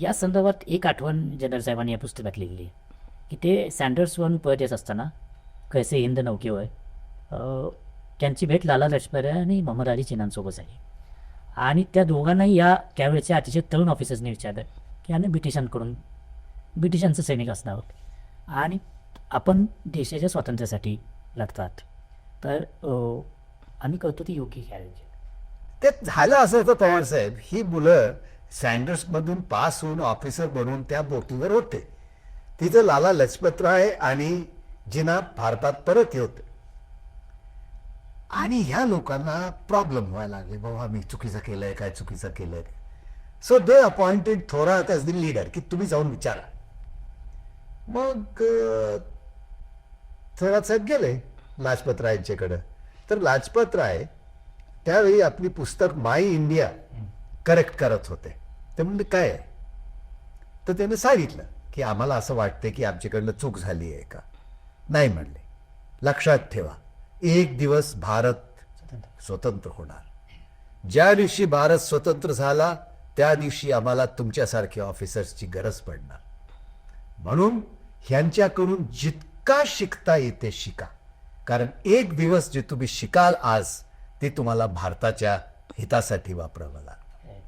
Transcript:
या संदर्भात एक आठवण जनरल साहेबांनी या पुस्तकात लिहिली आहे की ते सँडर्सवरून परत येत असताना कैसे हिंद नौकेवर त्यांची भेट लाला लजपत राय आणि मोहम्मद अली जिन्नांसोबत झाली. आणि त्या दोघांनाही या त्यावेळेच्या अतिशय तरुण ऑफिसर्सने विचारलं की आम्ही ब्रिटिशांचं सैनिक असणार आहोत आणि आपण देशाच्या स्वातंत्र्यासाठी लढतात, तर आम्ही करतो ती योग्य करायची. ते झालं असं होतं पवार साहेब, ही मुलं सँडर्समधून पास होऊन ऑफिसर बनून त्या बोटीवर होते. तिथं लाला लजपतराय आणि जिना भारतात परत होते आणि ह्या लोकांना प्रॉब्लेम व्हायला लागले, बाबा आम्ही चुकीचं केलंय, काय चुकीचं केलंय. So they appointed Thorat as the leader की तुम्ही जाऊन विचारा. मग थोरात साहेब गेले लाजपतरायांच्याकडं. तर लाजपतराय त्यावेळी आपली पुस्तक माय इंडिया करेक्ट करत होते. ते म्हणजे काय आहे, तर त्याने सांगितलं की आम्हाला असं वाटतं की आमच्याकडनं चूक झाली आहे का. नाही म्हणले, लक्षात ठेवा एक दिवस भारत स्वतंत्र होणार. ज्या दिवशी भारत स्वतंत्र झाला त्या दिवशी आम्हाला तुमच्यासारख्या ऑफिसर्सची गरज पडणार. म्हणून ह्यांच्याकडून जितका शिकता येते शिका, कारण एक दिवस जे तुम्ही शिकाल आज ते तुम्हाला भारताच्या हितासाठी वापरावं लागेल.